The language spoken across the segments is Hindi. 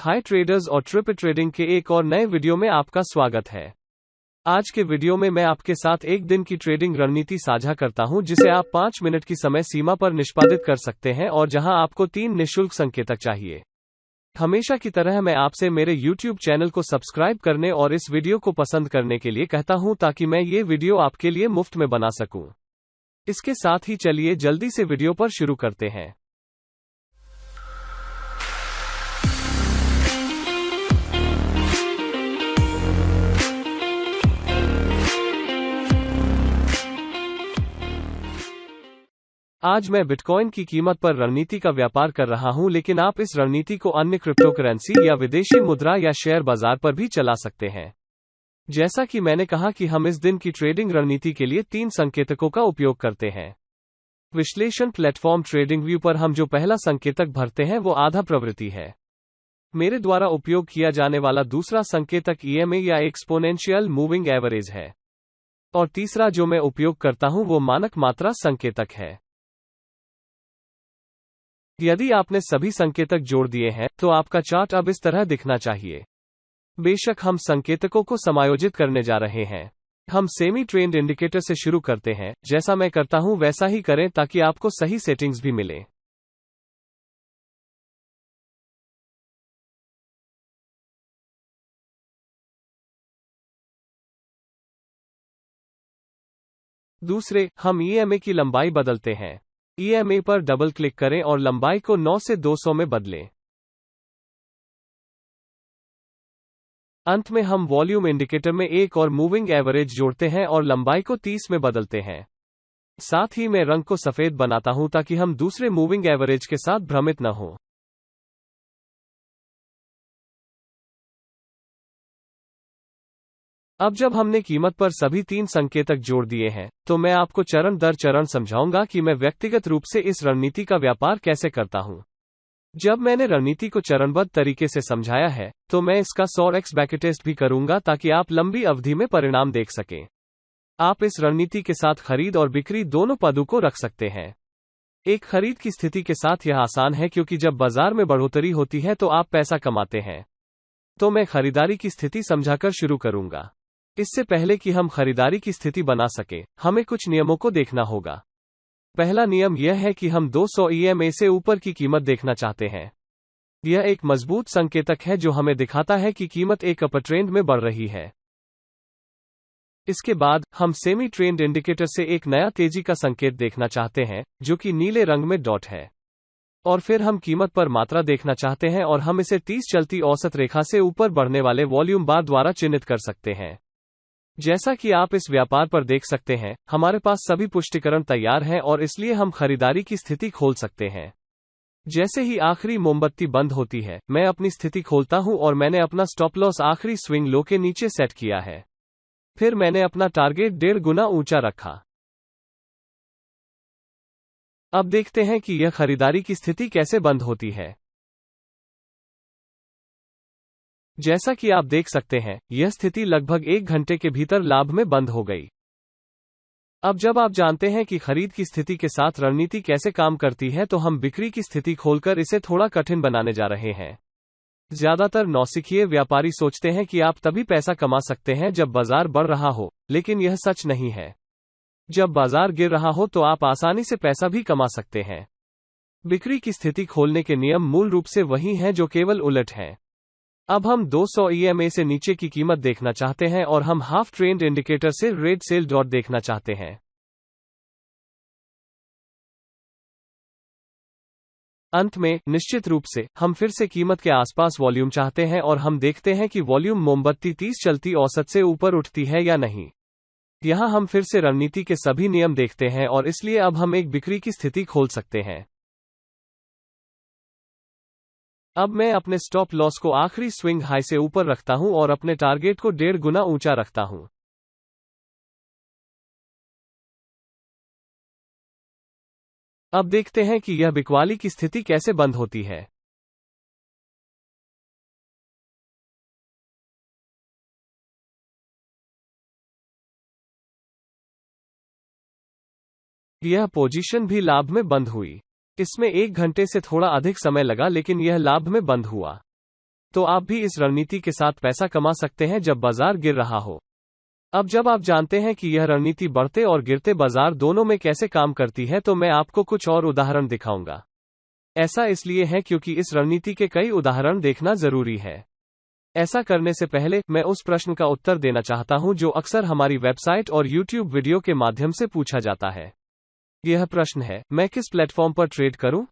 हाय ट्रेडर्स और ट्रिप ट्रेडिंग के एक और नए वीडियो में आपका स्वागत है। आज के वीडियो में मैं आपके साथ एक दिन की ट्रेडिंग रणनीति साझा करता हूं जिसे आप 5 मिनट की समय सीमा पर निष्पादित कर सकते हैं और जहां आपको 3 निःशुल्क संकेतक चाहिए। हमेशा की तरह मैं आपसे मेरे YouTube चैनल को सब्सक्राइब करने और इस वीडियो को पसंद करने के लिए कहता हूं ताकि मैं ये वीडियो आपके लिए मुफ्त में बना सकूं। इसके साथ ही चलिए जल्दी से वीडियो पर शुरू करते हैं। आज मैं बिटकॉइन की कीमत पर रणनीति का व्यापार कर रहा हूं, लेकिन आप इस रणनीति को अन्य क्रिप्टोकरेंसी या विदेशी मुद्रा या शेयर बाजार पर भी चला सकते हैं। जैसा कि मैंने कहा कि हम इस दिन की ट्रेडिंग रणनीति के लिए 3 संकेतकों का उपयोग करते हैं। विश्लेषण प्लेटफॉर्म ट्रेडिंगव्यू पर हम जो पहला संकेतक भरते हैं वो आधा प्रवृत्ति है। मेरे द्वारा उपयोग किया जाने वाला दूसरा संकेतक EMA या एक्सपोनेंशियल मूविंग एवरेज है, और तीसरा जो मैं उपयोग करता हूं वो मानक मात्रा संकेतक है। यदि आपने सभी संकेतक जोड़ दिए हैं तो आपका चार्ट अब इस तरह दिखना चाहिए। बेशक हम संकेतकों को समायोजित करने जा रहे हैं। हम सेमी ट्रेंड इंडिकेटर से शुरू करते हैं। जैसा मैं करता हूं वैसा ही करें ताकि आपको सही सेटिंग्स भी मिले। दूसरे, हम EMA की लंबाई बदलते हैं। EMA पर डबल क्लिक करें और लंबाई को 9 से 200 में बदलें। अंत में हम वॉल्यूम इंडिकेटर में एक और मूविंग एवरेज जोड़ते हैं और लंबाई को 30 में बदलते हैं। साथ ही मैं रंग को सफेद बनाता हूं ताकि हम दूसरे मूविंग एवरेज के साथ भ्रमित न हो। अब जब हमने कीमत पर सभी 3 संकेतक जोड़ दिए हैं तो मैं आपको चरण दर चरण समझाऊंगा कि मैं व्यक्तिगत रूप से इस रणनीति का व्यापार कैसे करता हूं। जब मैंने रणनीति को चरणबद्ध तरीके से समझाया है तो मैं इसका 100x बैकटेस्ट भी करूंगा ताकि आप लंबी अवधि में परिणाम देख सकें। आप इस रणनीति के साथ खरीद और बिक्री दोनों पदों को रख सकते हैं। एक खरीद की स्थिति के साथ यह आसान है क्योंकि जब बाजार में बढ़ोतरी होती है तो आप पैसा कमाते हैं। तो मैं खरीदारी की स्थिति समझाकर शुरू करूंगा। इससे पहले कि हम खरीदारी की स्थिति बना सके, हमें कुछ नियमों को देखना होगा। पहला नियम यह है कि हम 200 EMA से ऊपर की कीमत देखना चाहते हैं। यह एक मजबूत संकेतक है जो हमें दिखाता है कि कीमत एक अपर ट्रेंड में बढ़ रही है। इसके बाद हम सेमी ट्रेंड इंडिकेटर से एक नया तेजी का संकेत देखना चाहते हैं जो कि नीले रंग में डॉट है। और फिर हम कीमत पर मात्रा देखना चाहते हैं और हम इसे 30 चलती औसत रेखा से ऊपर बढ़ने वाले वॉल्यूम बार द्वारा चिन्हित कर सकते हैं। जैसा कि आप इस व्यापार पर देख सकते हैं, हमारे पास सभी पुष्टिकरण तैयार हैं और इसलिए हम खरीदारी की स्थिति खोल सकते हैं। जैसे ही आखिरी मोमबत्ती बंद होती है, मैं अपनी स्थिति खोलता हूं और मैंने अपना स्टॉप लॉस आखिरी स्विंग लो के नीचे सेट किया है। फिर मैंने अपना टारगेट 1.5 गुना ऊंचा रखा। अब देखते हैं कि यह खरीदारी की स्थिति कैसे बंद होती है। जैसा कि आप देख सकते हैं, यह स्थिति लगभग 1 घंटे के भीतर लाभ में बंद हो गई। अब जब आप जानते हैं कि खरीद की स्थिति के साथ रणनीति कैसे काम करती है तो हम बिक्री की स्थिति खोलकर इसे थोड़ा कठिन बनाने जा रहे हैं। ज्यादातर नौसिखिए व्यापारी सोचते हैं कि आप तभी पैसा कमा सकते हैं जब बाजार बढ़ रहा हो, लेकिन यह सच नहीं है। जब बाजार गिर रहा हो तो आप आसानी से पैसा भी कमा सकते हैं। बिक्री की स्थिति खोलने के नियम मूल रूप से वही हैं जो केवल उलट हैं। अब हम 200 EMA से नीचे की कीमत देखना चाहते हैं और हम हाफ ट्रेंड इंडिकेटर से रेड सेल डॉट देखना चाहते हैं। अंत में, निश्चित रूप से, हम फिर से कीमत के आसपास वॉल्यूम चाहते हैं और हम देखते हैं कि वॉल्यूम मोमबत्ती 30 चलती औसत से ऊपर उठती है या नहीं। यहां हम फिर से रणनीति के सभी नियम देखते हैं और इसलिए अब हम एक बिक्री की स्थिति खोल सकते हैं। अब मैं अपने स्टॉप लॉस को आखिरी स्विंग हाई से ऊपर रखता हूं और अपने टारगेट को 1.5 गुना ऊंचा रखता हूं। अब देखते हैं कि यह बिकवाली की स्थिति कैसे बंद होती है। यह पोजीशन भी लाभ में बंद हुई। इसमें 1 घंटे से थोड़ा अधिक समय लगा लेकिन यह लाभ में बंद हुआ। तो आप भी इस रणनीति के साथ पैसा कमा सकते हैं जब बाजार गिर रहा हो। अब जब आप जानते हैं कि यह रणनीति बढ़ते और गिरते बाजार दोनों में कैसे काम करती है, तो मैं आपको कुछ और उदाहरण दिखाऊंगा। ऐसा इसलिए है क्योंकि इस रणनीति के कई उदाहरण देखना जरूरी है। ऐसा करने से पहले मैं उस प्रश्न का उत्तर देना चाहता हूं जो अक्सर हमारी वेबसाइट और YouTube वीडियो के माध्यम से पूछा जाता है। यह प्रश्न है, मैं किस प्लेटफॉर्म पर ट्रेड करूं?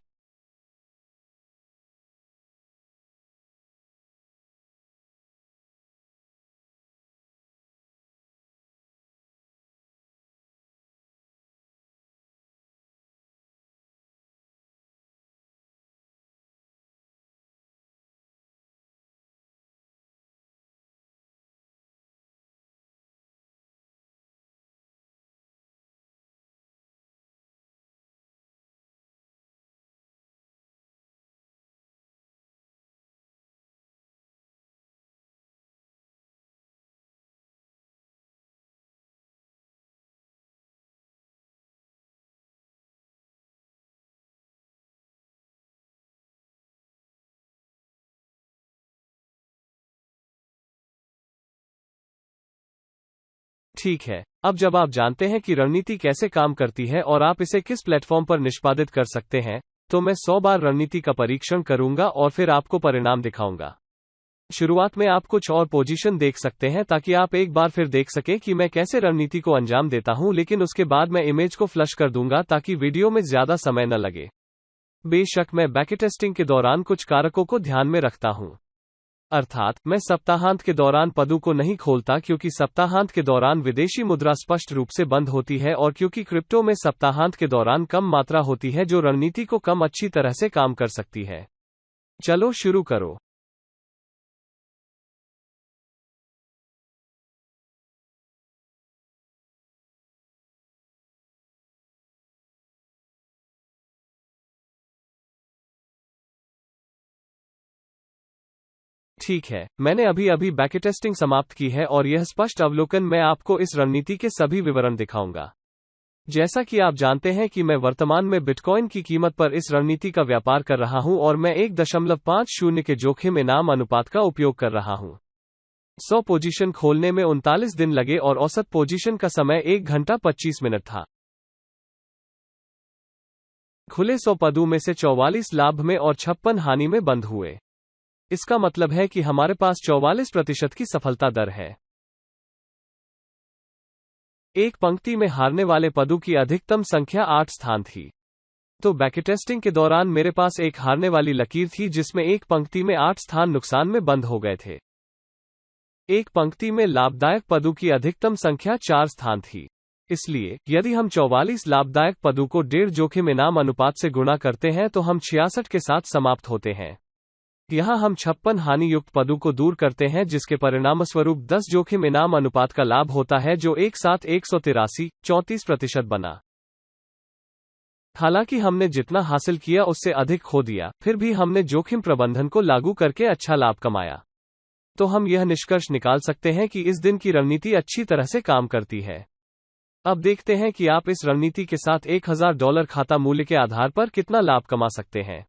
ठीक है, अब जब आप जानते हैं कि रणनीति कैसे काम करती है और आप इसे किस प्लेटफॉर्म पर निष्पादित कर सकते हैं, तो मैं 100 बार रणनीति का परीक्षण करूंगा और फिर आपको परिणाम दिखाऊंगा। शुरुआत में आप कुछ और पोजीशन देख सकते हैं ताकि आप एक बार फिर देख सकें कि मैं कैसे रणनीति को अंजाम देता हूं, लेकिन उसके बाद मैं इमेज को फ्लश कर दूंगा ताकि वीडियो में ज्यादा समय न लगे। बेशक मैं बैकटेस्टिंग के दौरान कुछ कारकों को ध्यान में रखता हूं। अर्थात मैं सप्ताहांत के दौरान पदों को नहीं खोलता क्योंकि सप्ताहांत के दौरान विदेशी मुद्रा स्पष्ट रूप से बंद होती है और क्योंकि क्रिप्टो में सप्ताहांत के दौरान कम मात्रा होती है जो रणनीति को कम अच्छी तरह से काम कर सकती है। चलो शुरू करो। ठीक है, मैंने अभी अभी बैकटेस्टिंग समाप्त की है और यह स्पष्ट अवलोकन मैं आपको इस रणनीति के सभी विवरण दिखाऊंगा। जैसा कि आप जानते हैं कि मैं वर्तमान में बिटकॉइन की कीमत पर इस रणनीति का व्यापार कर रहा हूं और मैं 1.50 के जोखिम इनाम अनुपात का उपयोग कर रहा हूं। 100 पोजीशन खोलने में 39 दिन लगे और औसत पोजीशन का समय 1 घंटा 25 मिनट था। खुले 100 पदों में से 44 लाभ में और 56 हानि में बंद हुए। इसका मतलब है कि हमारे पास 44% की सफलता दर है। एक पंक्ति में हारने वाले पदों की अधिकतम संख्या 8 स्थान थी। तो बैकटेस्टिंग के दौरान मेरे पास एक हारने वाली लकीर थी जिसमें एक पंक्ति में 8 स्थान नुकसान में बंद हो गए थे। एक पंक्ति में लाभदायक पदों की अधिकतम संख्या 4 स्थान थी। इसलिए यदि हम 44 लाभदायक पदों को 1.5 जोखिम इनाम अनुपात से गुणा करते हैं तो हम 66 के साथ समाप्त होते हैं। यहां हम 56 हानि युक्त पदों को दूर करते हैं जिसके परिणामस्वरूप 10 जोखिम इनाम अनुपात का लाभ होता है जो एक साथ 183 34% बना। हालांकि हमने जितना हासिल किया उससे अधिक खो दिया, फिर भी हमने जोखिम प्रबंधन को लागू करके अच्छा लाभ कमाया। तो हम यह निष्कर्ष निकाल सकते हैं कि इस दिन की रणनीति अच्छी तरह से काम करती है। अब देखते हैं कि आप इस रणनीति के साथ $1000 खाता मूल्य के आधार पर कितना लाभ कमा सकते हैं।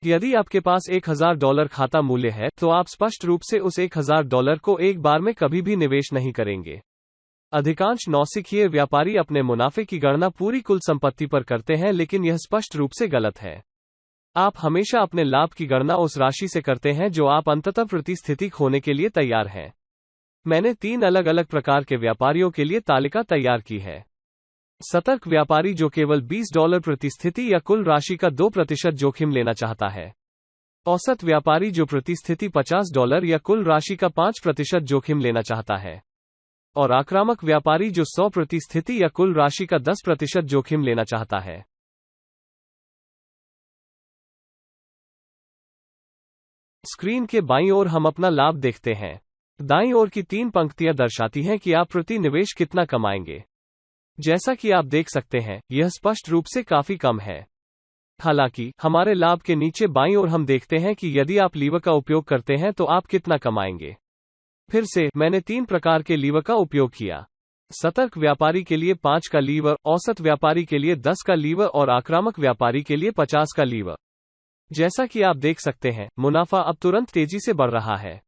यदि आपके पास $1000 खाता मूल्य है तो आप स्पष्ट रूप से उस $1000 को एक बार में कभी भी निवेश नहीं करेंगे। अधिकांश नौसिखिए व्यापारी अपने मुनाफे की गणना पूरी कुल संपत्ति पर करते हैं, लेकिन यह स्पष्ट रूप से गलत है। आप हमेशा अपने लाभ की गणना उस राशि से करते हैं जो आप अंततः प्रतिस्थिति खोने के लिए तैयार हैं। मैंने 3 अलग अलग प्रकार के व्यापारियों के लिए तालिका तैयार की है। सतर्क व्यापारी जो केवल $20 प्रति स्थिति या कुल राशि का 2% जोखिम लेना चाहता है। औसत व्यापारी जो प्रति स्थिति $50 या कुल राशि का 5% जोखिम लेना चाहता है। और आक्रामक व्यापारी जो 100 प्रति स्थिति या कुल राशि का 10% जोखिम लेना चाहता है। स्क्रीन के बाईं ओर हम अपना लाभ देखते हैं। दाईं ओर की 3 पंक्तियां दर्शाती हैं कि आप प्रति निवेश कितना कमाएंगे। जैसा कि आप देख सकते हैं, यह स्पष्ट रूप से काफी कम है। हालांकि हमारे लाभ के नीचे बाईं ओर हम देखते हैं कि यदि आप लीवर का उपयोग करते हैं तो आप कितना कमाएंगे। फिर से मैंने 3 प्रकार के लीवर का उपयोग किया। सतर्क व्यापारी के लिए 5 का लीवर, औसत व्यापारी के लिए 10 का लीवर और आक्रामक व्यापारी के लिए 50 का लीवर। जैसा कि आप देख सकते हैं, मुनाफा अब तुरंत तेजी से बढ़ रहा है।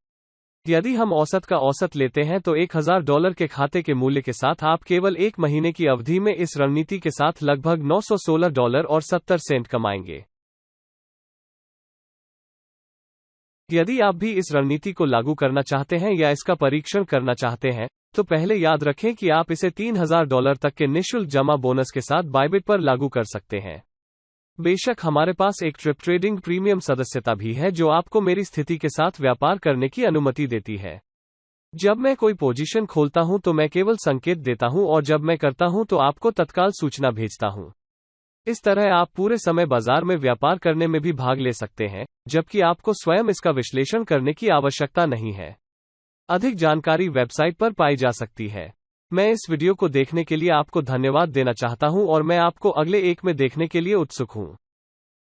यदि हम औसत का औसत लेते हैं तो $1000 के खाते के मूल्य के साथ आप केवल 1 महीने की अवधि में इस रणनीति के साथ लगभग $916 और 70 सेंट कमाएंगे। यदि आप भी इस रणनीति को लागू करना चाहते हैं या इसका परीक्षण करना चाहते हैं, तो पहले याद रखें कि आप इसे $3000 तक के निःशुल्क जमा बोनस के साथ बायबिट पर लागू कर सकते हैं। बेशक हमारे पास एक ट्रिप ट्रेडिंग प्रीमियम सदस्यता भी है जो आपको मेरी स्थिति के साथ व्यापार करने की अनुमति देती है। जब मैं कोई पोजीशन खोलता हूं तो मैं केवल संकेत देता हूं और जब मैं करता हूं तो आपको तत्काल सूचना भेजता हूं। इस तरह आप पूरे समय बाजार में व्यापार करने में भी भाग ले सकते हैं, जबकि आपको स्वयं इसका विश्लेषण करने की आवश्यकता नहीं है। अधिक जानकारी वेबसाइट पर पाई जा सकती है। मैं इस वीडियो को देखने के लिए आपको धन्यवाद देना चाहता हूं और मैं आपको अगले एक में देखने के लिए उत्सुक हूं।